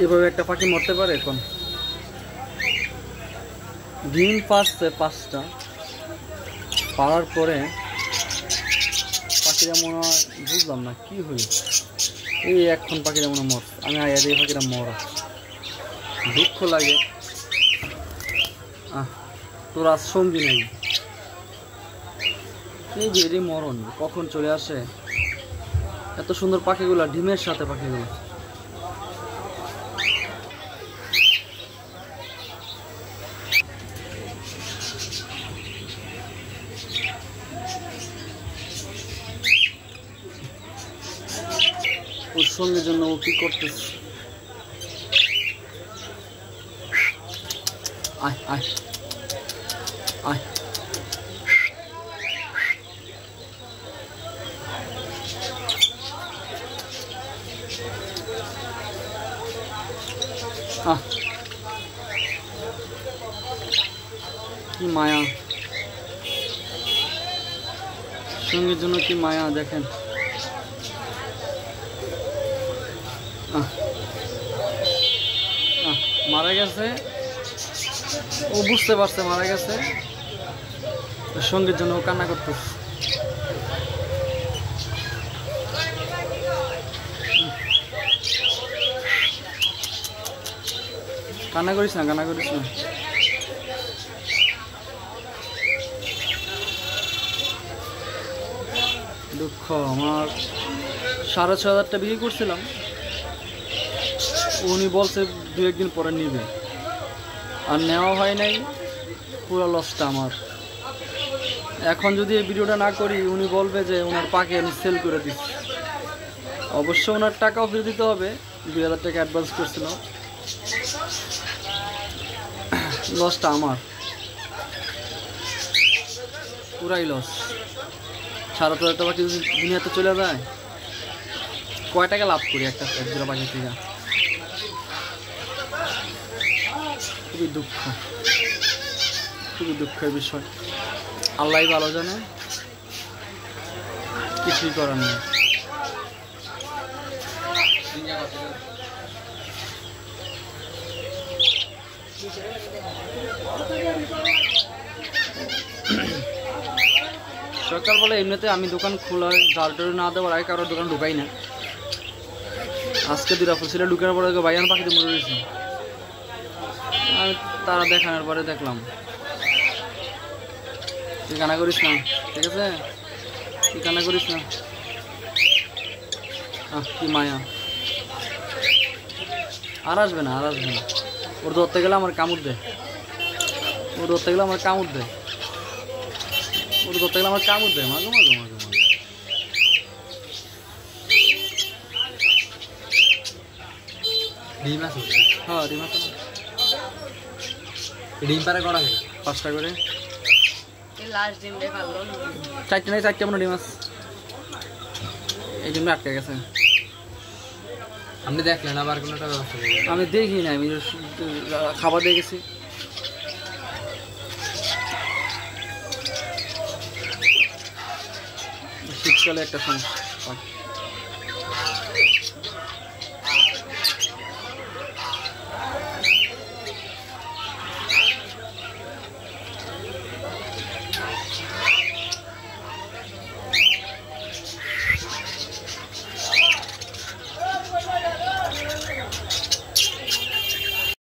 এভাবে একটা পাখি মরতে পারে? এখন ডিম পারছে 5টা, পারার পরে পাখিরা মনে হয়, বুঝলাম না কি হই, এই এখন পাখিরা মনে মর, আমি আয়ার এই পাখিরা মরা, দুঃখ লাগে। তোর আজ সঙ্গী নেই, এই যে এরই মরণ কখন চলে আসে। এত সুন্দর পাখিগুলা, ডিমের সাথে পাখিগুলো। ওর সঙ্গের জন্য ও কি করতেছে? আয় আয় আয়, কি মায়া, সঙ্গীর জন্য কি মায়া দেখেন। মারা গেছে, ও বুঝতে পারছে মারা গেছে, সঙ্গীর জন্য ও কান্না করতেছে। কান্না করিস না, কান্না করিস না। দুঃখ আমার। 6,500 বিক্রি করছিলাম, উনি বলছে 2-1 দিন পরে নিবে, আর নেওয়া হয় নাই, পুরো লসটা আমার। এখন যদি এই ভিডিওটা না করি, উনি বলবে যে ওনার পাখি আমি সেল করে দিচ্ছি। অবশ্য ওনার টাকাও ফেরত দিতে হবে, 2,000 টাকা অ্যাডভান্স করছিল, লসটা আমার, পুরাই লস। 7,500 টাকা পাখি যদি দুনিয়াতে চলে যায়, কয় টাকা লাভ করি এক জোড়া পাখি থেকে? খুবই দুঃখ, খুবই দুঃখের বিষয়। আল্লাহ ভালো জানে, কিছুই করার নেই। সকালবেলা এমনিতে আমি দোকান খোলা জালটার না দেওয়ার আগে কারোর দোকান ঢুকাই না। আজকে 2টা ফুল ঢুকানোর পরে ভাইয়ান পাখিতে মরে রয়েছে, আমি তারা দেখানোর পরে দেখলাম। তুই কান্না করিস না, ঠিক আছে? তুই কান্না করিস না। কি মায়া, আর আসবে না, আর আসবে না। ওর ধরতে গেলে আমার কামড় দেয়, ওর ধরতে গেলে আমার কামড় দেয়, ওর ধরতে গেলে আমার কামড় দেয়, মাগো মাগো মাগো মাগো। ডিম আছে? হ্যাঁ ডিম আছে। ডিম পারে করা হয় 5টা করে। লাস্ট ডিম দেখালো 4টে নাই, 4টে মনে ডিম আছে, এই জন্য আটকে গেছে। আপনি দেখলেন আবার কোনোটা ব্যবস্থা? আমি দেখি না, আমি খাবার দিয়ে গেছি। শীতকালে একটা সমস্যা।